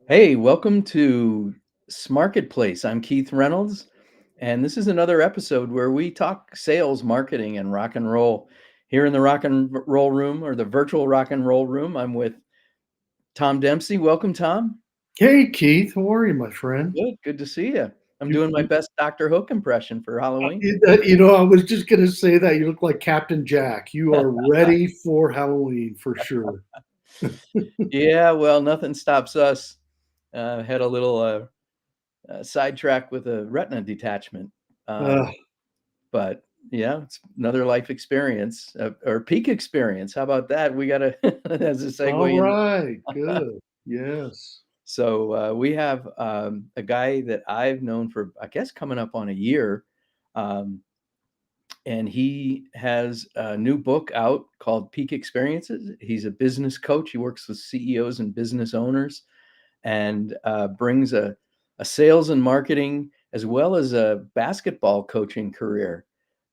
Hey, welcome to SMarketPlace. I'm Keith Reynolds, and this is another episode where we talk sales, marketing, and rock and roll. Here in the rock and roll room or the virtual rock and roll room, I'm with Tom Dempsey. Welcome, Tom. Hey Keith, how are you, my friend? Good to see you. I'm You, doing my you, best Dr. Hook impression for Halloween. I was just gonna say that you look like Captain Jack. You are ready for Halloween for sure. Yeah, well, nothing stops us. Had a little sidetrack with a retina detachment. Uh, But yeah, it's another life experience or peak experience. How about that? We got to, as a all segue in. right, good. Yes. So we have a guy that I've known for, I guess, coming up on a year. Um, and he has a new book out called Peak Experiences. He's a business coach. He works with CEOs and business owners and brings a sales and marketing as well as a basketball coaching career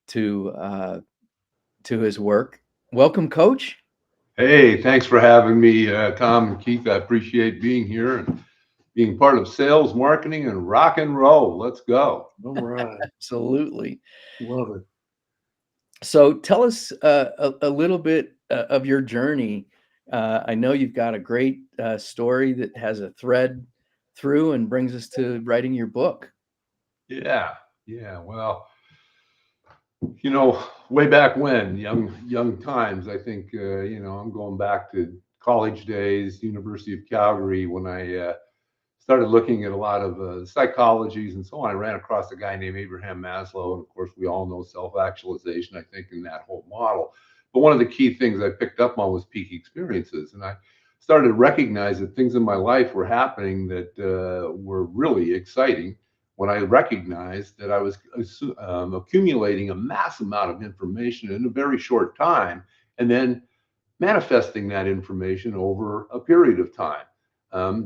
to to his work. Welcome, Coach. Hey, thanks for having me, Tom and Keith. I appreciate being here and being part of sales, marketing, and rock and roll. Let's go. All right. Absolutely. Love it. So tell us a little bit of your journey. I know you've got a great story that has a thread through and brings us to writing your book. Yeah, yeah. Well, you know, way back when, young times. I think I'm going back to college days, University of Calgary, when I started looking at a lot of psychologies and so on. I ran across a guy named Abraham Maslow, and of course, we all know self-actualization. I think in that whole model, but one of the key things I picked up on was peak experiences, and I started to recognize that things in my life were happening that were really exciting. When I recognized that I was accumulating a mass amount of information in a very short time, and then manifesting that information over a period of time.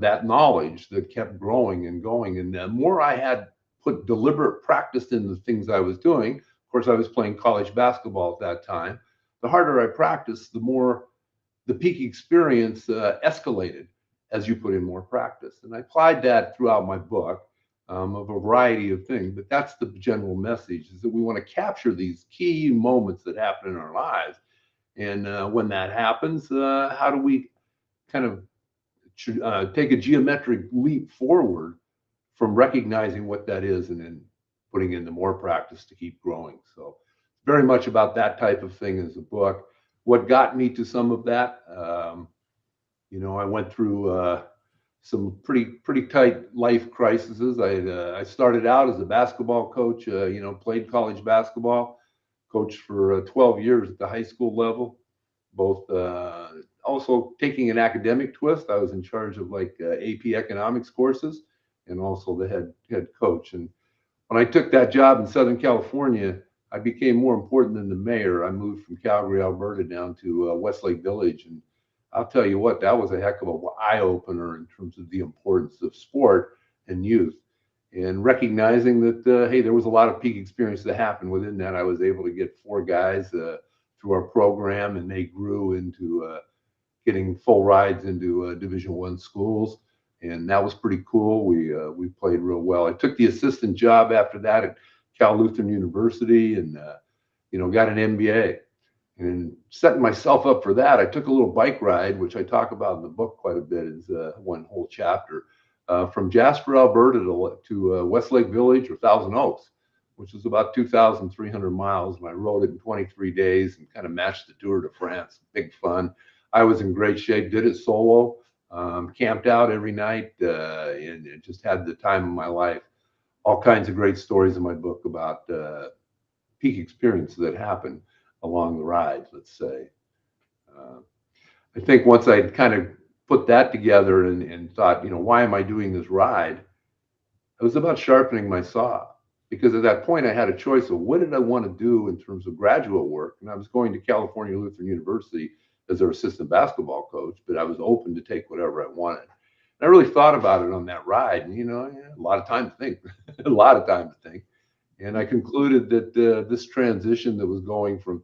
That knowledge that kept growing and going. And the more I had put deliberate practice in the things I was doing, of course, I was playing college basketball at that time, the harder I practiced, the more the peak experience escalated as you put in more practice. And I applied that throughout my book of a variety of things. But that's the general message, is that we want to capture these key moments that happen in our lives. And when that happens, how do we kind of take a geometric leap forward from recognizing what that is and then putting into more practice to keep growing? So very much about that type of thing as a book. What got me to some of that, I went through some pretty tight life crises. I started out as a basketball coach. Played college basketball, coached for 12 years at the high school level. Both also taking an academic twist. I was in charge of like AP economics courses, and also the head coach. And when I took that job in Southern California, I became more important than the mayor. I moved from Calgary, Alberta, down to Westlake Village, and I'll tell you what, that was a heck of a eye opener in terms of the importance of sport and youth, and recognizing that hey, there was a lot of peak experience that happened within that. I was able to get four guys through our program, and they grew into getting full rides into Division I schools, and that was pretty cool. We played real well. I took the assistant job after that at Cal Lutheran University, and got an MBA. And setting myself up for that, I took a little bike ride, which I talk about in the book quite a bit, is one whole chapter, from Jasper, Alberta to Westlake Village or Thousand Oaks, which is about 2,300 miles. And I rode it in 23 days and kind of matched the Tour de France. Big fun. I was in great shape, did it solo, camped out every night, and just had the time of my life. All kinds of great stories in my book about peak experiences that happened along the rides, let's say. Uh, I think once I'd kind of put that together and thought, why am I doing this ride? It was about sharpening my saw, because at that point I had a choice of what did I want to do in terms of graduate work. And I was going to California Lutheran University as their assistant basketball coach, but I was open to take whatever I wanted. And I really thought about it on that ride, and a lot of time to think, a lot of time to think. And I concluded that this transition that was going from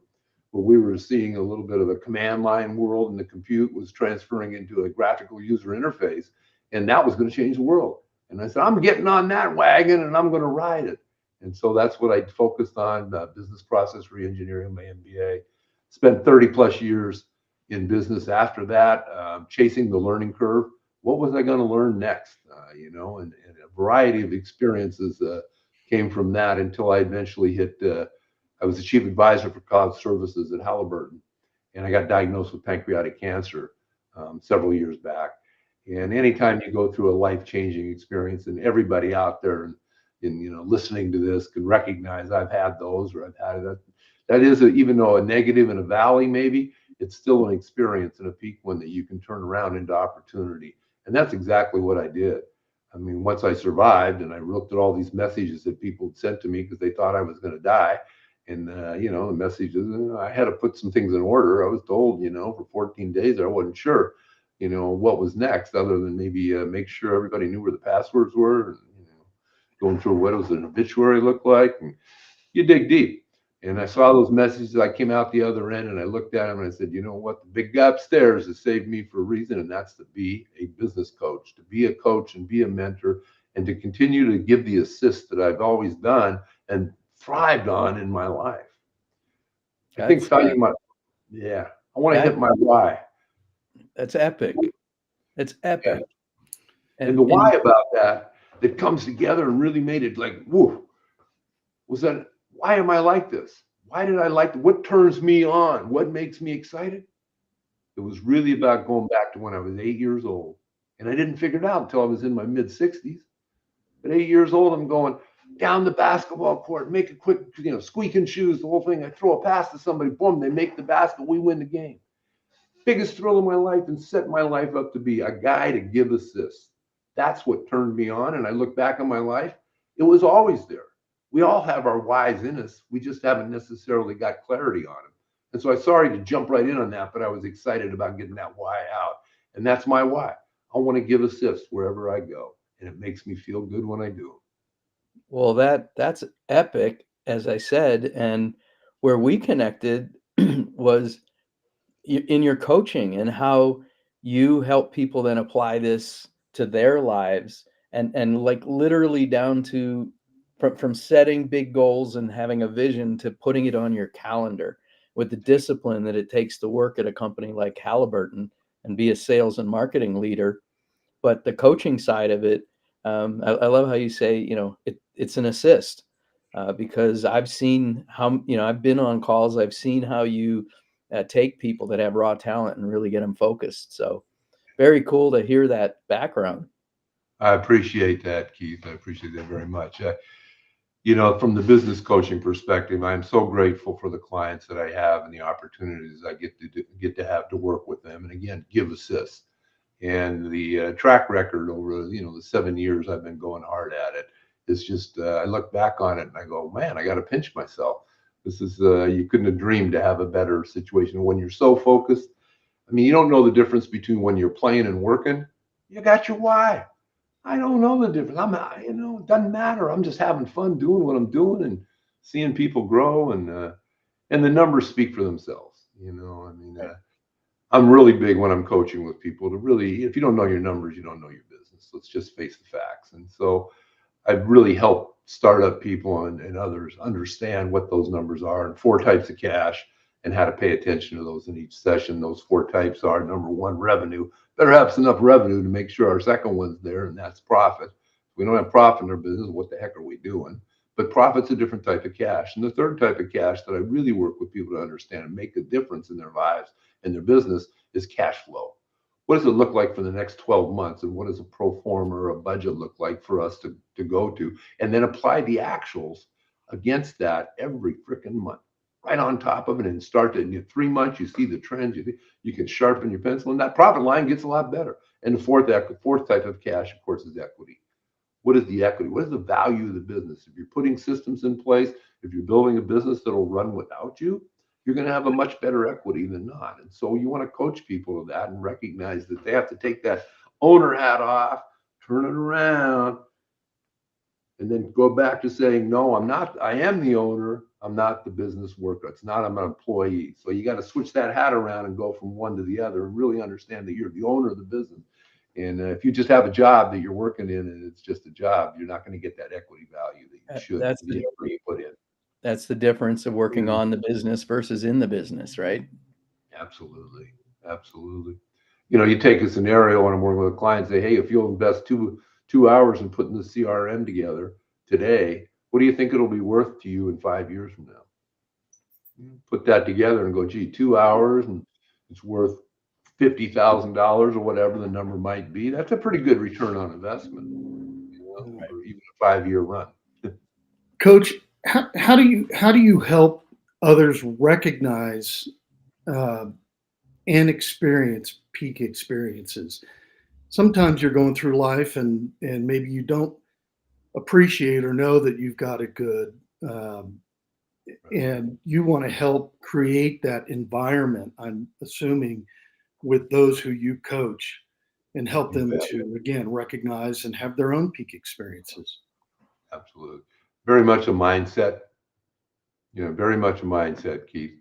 what we were seeing a little bit of a command line world and the compute was transferring into a graphical user interface. and that was going to change the world. And I said, I'm getting on that wagon and I'm going to ride it. And so that's what I focused on, business process reengineering, my MBA. Spent 30 plus years in business after that, chasing the learning curve. What was I going to learn next? And a variety of experiences came from that until I eventually hit, I was the chief advisor for cloud services at Halliburton. And I got diagnosed with pancreatic cancer several years back. And anytime you go through a life-changing experience, and everybody out there and listening to this can recognize I've had those, or I've had that. That is, even though a negative in a valley, maybe it's still an experience and a peak one that you can turn around into opportunity. And that's exactly what I did. I mean, once I survived and I looked at all these messages that people had sent to me because they thought I was going to die. And, the messages, I had to put some things in order. I was told, for 14 days, I wasn't sure, what was next, other than maybe make sure everybody knew where the passwords were, and, going through what does an obituary look like. And you dig deep. And I saw those messages. I came out the other end and I looked at them and I said, you know what? The big guy upstairs has saved me for a reason, and that's to be a business coach, to be a coach and be a mentor, and to continue to give the assist that I've always done and thrived on in my life. I think finding I want to hit my why. That's epic. It's epic. Yeah. And the why about that comes together and really made it like, whoa, was that, why am I like this? Why did I like it? What turns me on? What makes me excited? It was really about going back to when I was 8 years old. And I didn't figure it out until I was in my mid 60s. At 8 years old, I'm going down the basketball court, make a quick, squeaking shoes, the whole thing. I throw a pass to somebody, boom, they make the basket, we win the game. Biggest thrill of my life, and set my life up to be a guy to give assists. That's what turned me on. And I look back on my life, it was always there. We all have our whys in us. We just haven't necessarily got clarity on them. And so I'm sorry to jump right in on that, but I was excited about getting that why out. And that's my why. I want to give assists wherever I go. And it makes me feel good when I do. Well, that's epic, as I said. And where we connected was in your coaching, and how you help people then apply this to their lives, and like literally down to from setting big goals and having a vision to putting it on your calendar, with the discipline that it takes to work at a company like Halliburton and be a sales and marketing leader. But the coaching side of it, I love how you say, it's an assist, because I've seen how, I've been on calls, I've seen how you take people that have raw talent and really get them focused. So very cool to hear that background. I appreciate that, Keith. I appreciate that very much. From the business coaching perspective, I'm so grateful for the clients that I have and the opportunities I get to have to work with them, and again, give assists. And the track record over the 7 years I've been going hard at it is just, I look back on it and I go, man, I got to pinch myself. This is you couldn't have dreamed to have a better situation when you're so focused. I mean, you don't know the difference between when you're playing and working. You got your why. I don't know the difference. It doesn't matter. I'm just having fun doing what I'm doing and seeing people grow, and the numbers speak for themselves. I'm really big when I'm coaching with people to really, if you don't know your numbers, you don't know your business. Let's just face the facts. And so I've really helped startup people and others understand what those numbers are, and 4 types of cash, and how to pay attention to those in each session. Those 4 types are: number 1, revenue. Better have enough revenue to make sure our second one's there, and that's profit. If we don't have profit in our business, what the heck are we doing? But profit's a different type of cash. And the third type of cash that I really work with people to understand and make a difference in their lives and their business is cash flow. What does it look like for the next 12 months? And what does a pro forma or a budget look like for us to go to? And then apply the actuals against that every freaking month, right on top of it, and start to, in 3 months, you see the trends, you can sharpen your pencil, and that profit line gets a lot better. And the fourth type of cash, of course, is equity. What is the equity? What is the value of the business? If you're putting systems in place, if you're building a business that'll run without you, you're going to have a much better equity than not. And so you want to coach people to that and recognize that they have to take that owner hat off, turn it around, and then go back to saying, no, I'm not, I am the owner. I'm not the business worker. It's not, I'm an employee. So you got to switch that hat around and go from one to the other and really understand that you're the owner of the business. And if you just have a job that you're working in and it's just a job, you're not going to get that equity value that you should, That's the effort you put in. that's the difference of working Yeah. on the business versus in the business, right? Absolutely. Absolutely. You take a scenario when I'm working with a client, say, hey, if you'll invest two hours in putting the CRM together today, what do you think it'll be worth to you in 5 years from now? Put that together and go, gee, 2 hours and it's worth $50,000 or whatever the number might be. That's a pretty good return on investment, Right. over even a 5-year run. Coach, how do you help others recognize uh, and experience peak experiences? Sometimes you're going through life and maybe you don't appreciate or know that you've got it good, um, and you want to help create that environment. I'm assuming with those who you coach and help You them bet. to again recognize and have their own peak experiences. Absolutely. Very much a mindset, very much a mindset, Keith.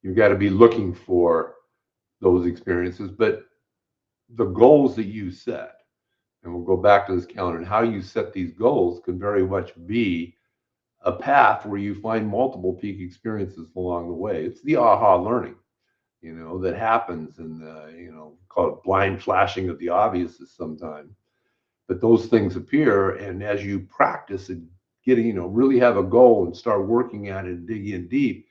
You've got to be looking for those experiences, but the goals that you set, and we'll go back to this calendar, and how you set these goals can very much be a path where you find multiple peak experiences along the way. It's the aha learning, that happens, and call it blind flashing of the obvious sometimes. But those things appear, and as you practice and getting, really have a goal and start working at it and dig in deep,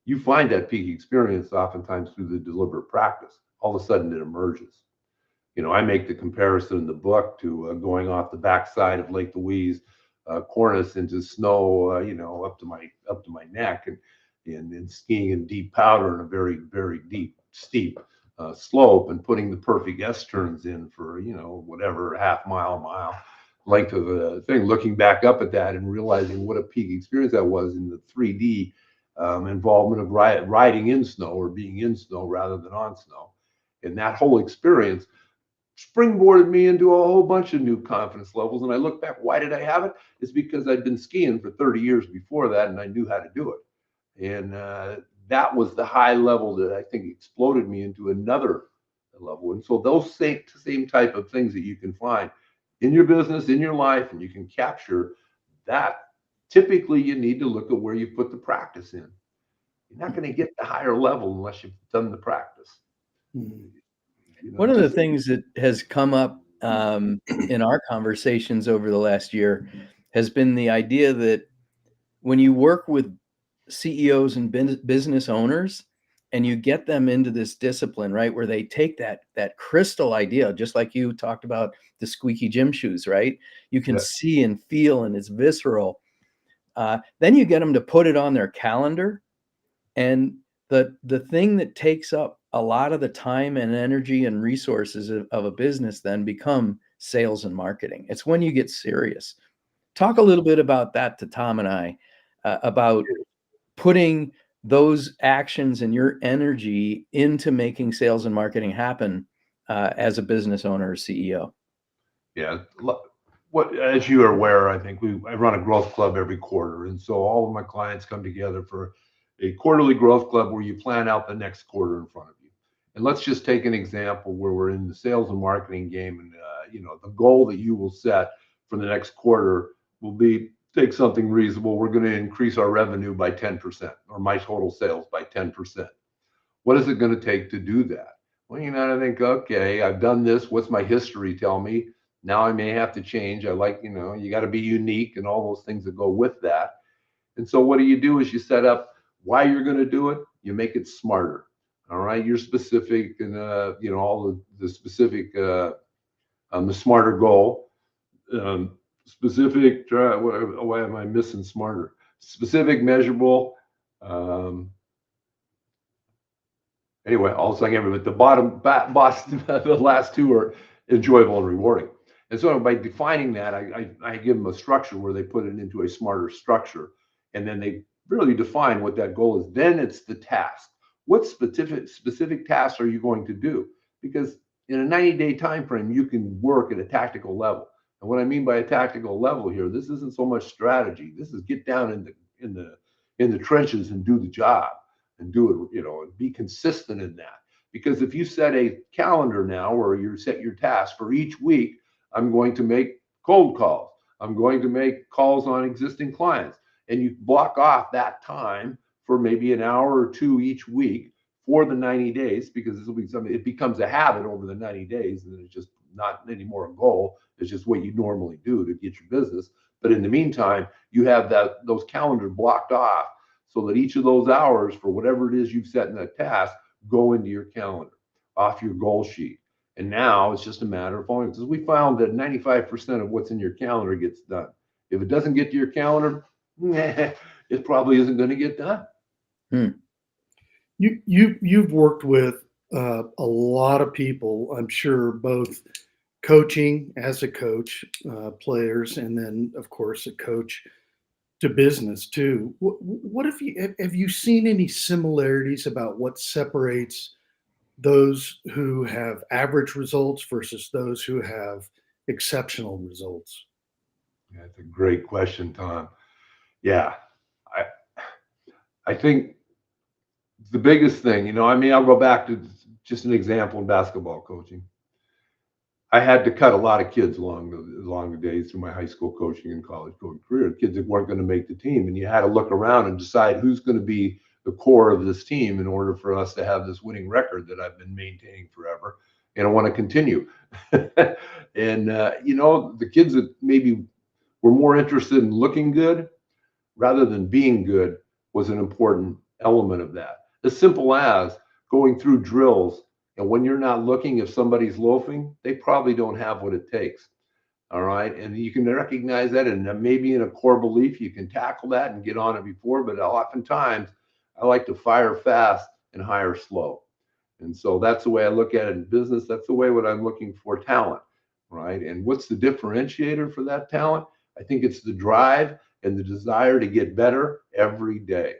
you find that peak experience oftentimes through the deliberate practice. All of a sudden, it emerges. I make the comparison in the book to going off the backside of Lake Louise, Cornice into snow, up to my neck, and skiing in deep powder in a very, very deep, steep slope, and putting the perfect S turns in for whatever half mile length of a thing. Looking back up at that and realizing what a peak experience that was in the 3D involvement of riding in snow or being in snow rather than on snow, and that whole experience springboarded me into a whole bunch of new confidence levels. And I look back, why did I have it? It's because I'd been skiing for 30 years before that and I knew how to do it. And that was the high level that I think exploded me into another level. And so those same type of things that you can find in your business, in your life, and you can capture that. Typically, you need to look at where you put the practice in. You're not going to get the higher level unless you've done the practice. Mhm. One of the Just things that has come up in our conversations over the last year has been the idea that when you work with CEOs and business owners and you get them into this discipline, right, where they take that crystal idea, just like you talked about the squeaky gym shoes, right? You can yeah, see and feel, and it's visceral. Then you get them to put it on their calendar, and the thing that takes up a lot of the time and energy and resources of a business then become sales and marketing. It's when you get serious. Talk a little bit about that to Tom and I, about putting those actions and your energy into making sales and marketing happen as a business owner or CEO. yeah. What, as you are aware, I think I run a growth club every quarter, and so all of my clients come together for a quarterly growth club where you plan out the next quarter in front of you. And let's just take an example where we're in the sales and marketing game, and the goal that you will set for the next quarter will be take something reasonable. We're going to increase our revenue by 10%, or my total sales by 10%. What is it going to take to do that? Well, I think, okay, I've done this. What's my history tell me? Now I may have to change. I like, you got to be unique and all those things that go with that. And so what do? Is you set up why you're going to do it. You make it smarter. All right. You're specific, and, all the specific, the smarter goal, specific, why am I missing smarter? Specific, measurable, anyway, all saying everything, but the boss, the last two are enjoyable and rewarding. And so by defining that, I give them a structure where they put it into a smarter structure, and then they really define what that goal is. Then it's the task. What specific tasks are you going to do? Because in a 90-day time frame, you can work at a tactical level. And what I mean by a tactical level here, this isn't so much strategy. This is get down in the trenches and do the job and do it, and be consistent in that. Because if you set a calendar now, or you set your task for each week, I'm going to make cold calls, I'm going to make calls on existing clients, and you block off that time for maybe an hour or two each week for the 90 days, because this will be something, it becomes a habit over the 90 days, and it's just not anymore a goal. It's just what you normally do to get your business. But in the meantime, you have those calendars blocked off so that each of those hours for whatever it is you've set in that task go into your calendar, off your goal sheet. And now it's just a matter of following, because we found that 95% of what's in your calendar gets done. If it doesn't get to your calendar, it probably isn't going to get done. You've worked with a lot of people, I'm sure, both coaching as a coach, players, and then of course a coach to business too. What have you seen any similarities about what separates those who have average results versus those who have exceptional results? Yeah, that's a great question, Tom. Yeah, I think the biggest thing, I mean, I'll go back to just an example in basketball coaching. I had to cut a lot of kids along the days through my high school coaching and college coaching career, kids that weren't going to make the team. And you had to look around and decide who's going to be the core of this team in order for us to have this winning record that I've been maintaining forever. And I want to continue. And, the kids that maybe were more interested in looking good rather than being good was an important element of that. As simple as going through drills, and when you're not looking, if somebody's loafing, they probably don't have what it takes. All right. And you can recognize that, and maybe in a core belief, you can tackle that and get on it before. But oftentimes, I like to fire fast and hire slow. And so that's the way I look at it in business. That's the way what I'm looking for talent. Right. And what's the differentiator for that talent? I think it's the drive and the desire to get better every day.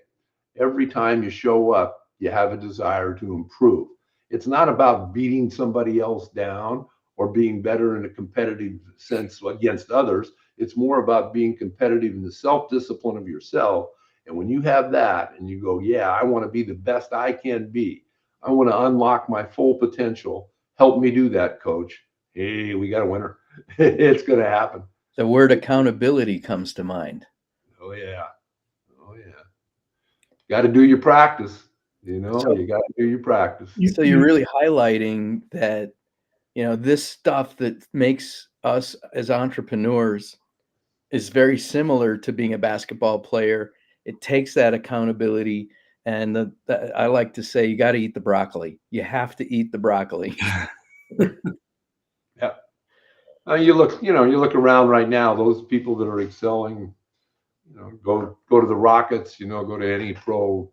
Every time you show up, you have a desire to improve. It's not about beating somebody else down or being better in a competitive sense against others. It's more about being competitive in the self-discipline of yourself. And when you have that and you go, yeah, I want to be the best I can be, I want to unlock my full potential. Help me do that, coach. Hey, we got a winner. It's going to happen. The word accountability comes to mind. Oh, yeah. Oh, yeah. Got to do your practice. You got to do your practice. So you're really highlighting that, this stuff that makes us as entrepreneurs is very similar to being a basketball player. It takes that accountability. And I like to say, you got to eat the broccoli. You have to eat the broccoli. Yeah. You look around right now, those people that are excelling, go to the Rockets, go to any pro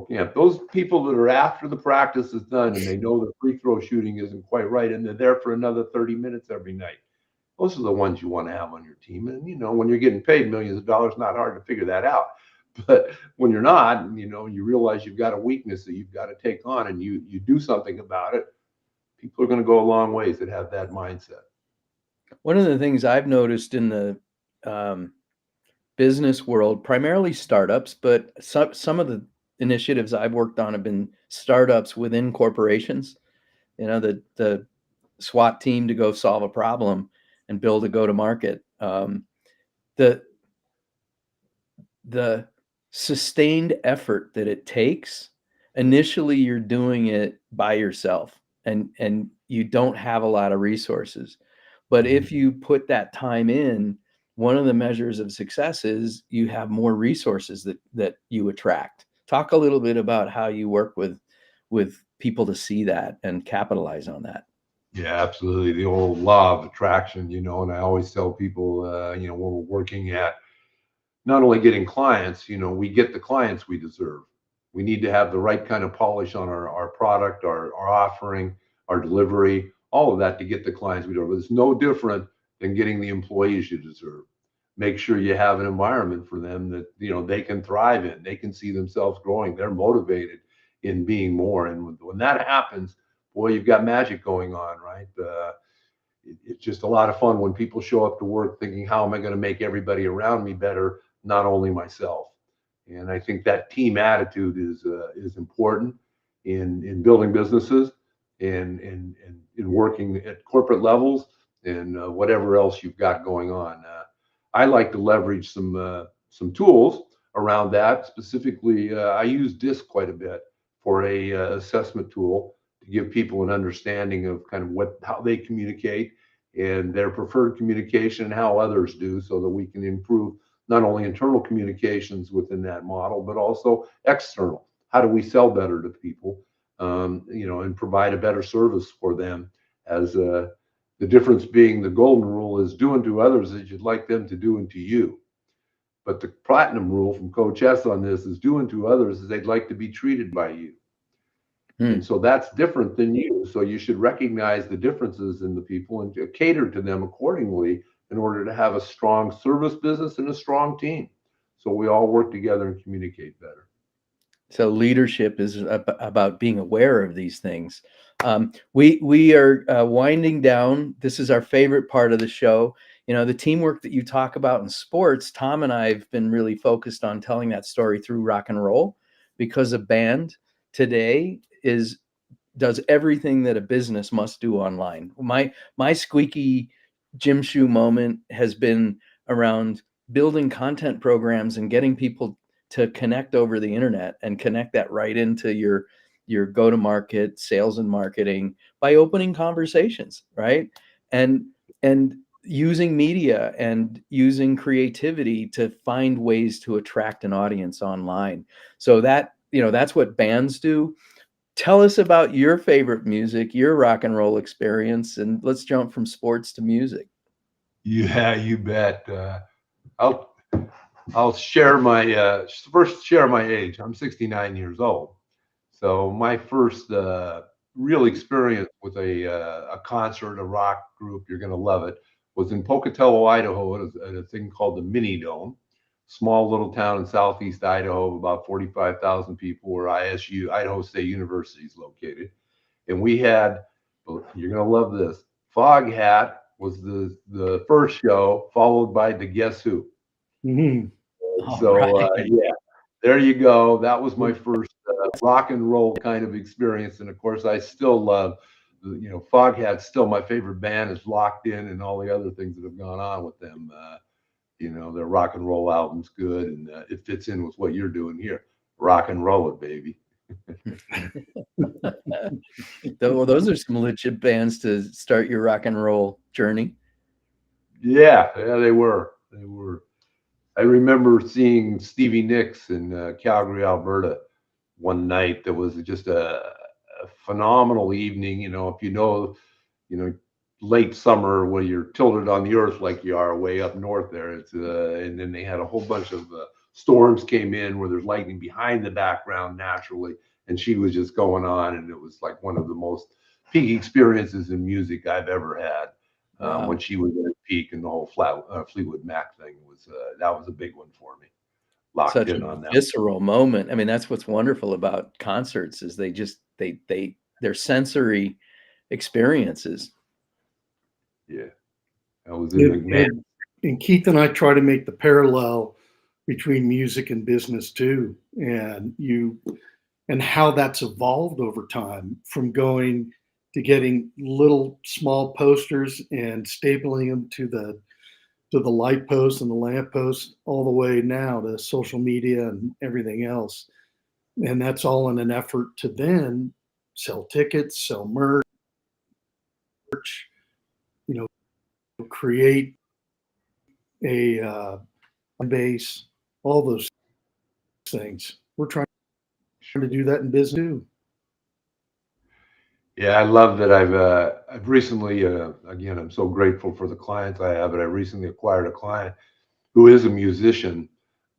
camp. Those people that are after the practice is done and they know the free throw shooting isn't quite right, and they're there for another 30 minutes every night. Those are the ones you want to have on your team. And, when you're getting paid millions of dollars, not hard to figure that out. But when you're not, you realize you've got a weakness that you've got to take on, and you do something about it, people are going to go a long ways that have that mindset. One of the things I've noticed in the business world, primarily startups, but some of the initiatives I've worked on have been startups within corporations. The SWAT team to go solve a problem and build a go-to-market. The sustained effort that it takes. Initially, you're doing it by yourself, and you don't have a lot of resources. But if you put that time in, one of the measures of success is you have more resources that you attract. Talk a little bit about how you work with people to see that and capitalize on that. Yeah, absolutely. The old law of attraction, and I always tell people, when we're working at not only getting clients, we get the clients we deserve. We need to have the right kind of polish on our product, our offering, our delivery, all of that to get the clients we deserve. It's no different than getting the employees you deserve. Make sure you have an environment for them that, they can thrive in. They can see themselves growing. They're motivated in being more. And when that happens, boy, you've got magic going on, right? It's just a lot of fun when people show up to work thinking, how am I going to make everybody around me better, not only myself? And I think that team attitude is important in building businesses. and in working at corporate levels and whatever else you've got going on. I like to leverage some tools around that. Specifically, I use DISC quite a bit for a assessment tool to give people an understanding of kind of how they communicate and their preferred communication and how others do, so that we can improve not only internal communications within that model, but also external. How do we sell better to people, and provide a better service for them? As the difference being, the golden rule is do unto others as you'd like them to do unto you. But the platinum rule from Coach Hess on this is do unto others as they'd like to be treated by you. And so that's different than you. So you should recognize the differences in the people and cater to them accordingly in order to have a strong service business and a strong team. So we all work together and communicate better. So leadership is about being aware of these things. We are winding down. This is our favorite part of the show. You know, the teamwork that you talk about in sports, Tom and I have been really focused on telling that story through rock and roll, because a band today does everything that a business must do online. My squeaky gym shoe moment has been around building content programs and getting people to connect over the internet and connect that right into your go-to-market sales and marketing by opening conversations, right? And using media and using creativity to find ways to attract an audience online. So that's what bands do. Tell us about your favorite music, your rock and roll experience, and let's jump from sports to music. Yeah, you bet. I'll I'll share my first share my age. I'm 69 years old. So my first real experience with a concert, a rock group, you're going to love it, was in Pocatello, Idaho, at a thing called the Mini Dome, small little town in southeast Idaho of about 45,000 people, where ISU, Idaho State University, is located. And we had, you're going to love this, Foghat was the first show, followed by the Guess Who. Mhm. So Right. yeah, there you go. That was my first rock and roll kind of experience, and of course, I still love, Foghat's still my favorite band. Is Locked In, and all the other things that have gone on with them. Their rock and roll album's good, and it fits in with what you're doing here. Rock and roll it, baby. Those are some legit bands to start your rock and roll journey. Yeah, they were. They were. I remember seeing Stevie Nicks in Calgary, Alberta, one night. That was just a phenomenal evening. If late summer where you're tilted on the earth like you are way up north there. And then they had a whole bunch of storms came in where there's lightning behind the background naturally, and she was just going on, and it was like one of the most peak experiences in music I've ever had. Wow. When she was at her peak, and the whole Fleetwood Mac thing was that was a big one for me. Locked Such in a on that. visceral moment. I mean, that's what's wonderful about concerts is they're sensory experiences. Yeah, that was in McMahon. And Keith and I try to make the parallel between music and business too, and how that's evolved over time, from going to getting little small posters and stapling them to the light post and the lamp post, all the way now to social media and everything else. And that's all in an effort to then sell tickets, sell merch, create a base, all those things. We're trying to do that in business too. Yeah, I love that. I've recently, again, I'm so grateful for the clients I have, but I recently acquired a client who is a musician,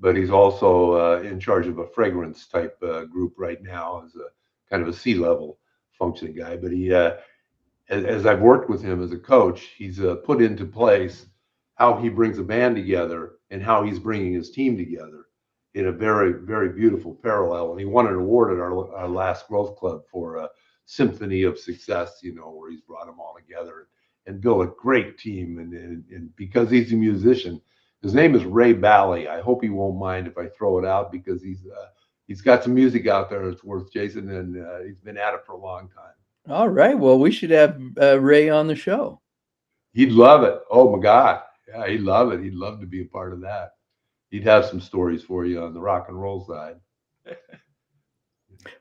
but he's also in charge of a fragrance type group right now as a kind of a C-level functioning guy. But as I've worked with him as a coach, he's put into place how he brings a band together and how he's bringing his team together in a very, very beautiful parallel. And he won an award at our last Growth Club for a symphony of success, where he's brought them all together and built a great team. And because he's a musician, his name is Ray Bally. I hope he won't mind if I throw it out, because he's got some music out there that's worth chasing, and he's been at it for a long time. All right. Well, we should have Ray on the show. He'd love it. Oh my God. Yeah, he'd love it. He'd love to be a part of that. He'd have some stories for you on the rock and roll side.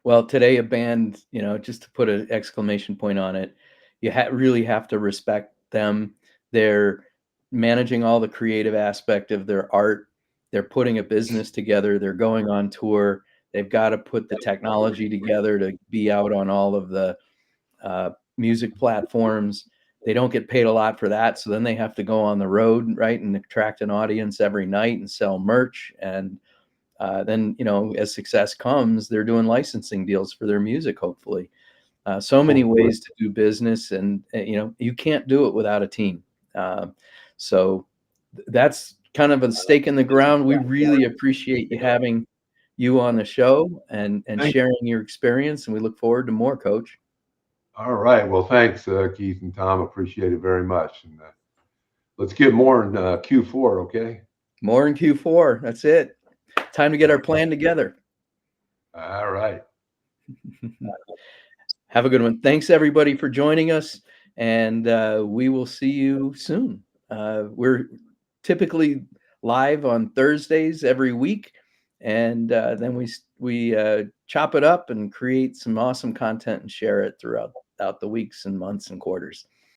Well, today a band, just to put an exclamation point on it, you really have to respect them. They're managing all the creative aspect of their art. They're putting a business together. They're going on tour. They've got to put the technology together to be out on all of the music platforms. They don't get paid a lot for that, so then they have to go on the road, right, and attract an audience every night and sell merch. And then, as success comes, they're doing licensing deals for their music, hopefully. So many Hopefully. ways to do business, and you can't do it without a team. Uh, so that's kind of a stake in the ground. We really appreciate you having you on the show and Thank sharing your experience, and we look forward to more, Coach. All right. Well, thanks, Keith and Tom. Appreciate it very much. And let's get more in Q4, okay? More in Q4. That's it. Time to get our plan together. All right. Have a good one. Thanks, everybody, for joining us, and we will see you soon. We're typically live on Thursdays every week, and then we chop it up and create some awesome content and share it throughout the weeks and months and quarters.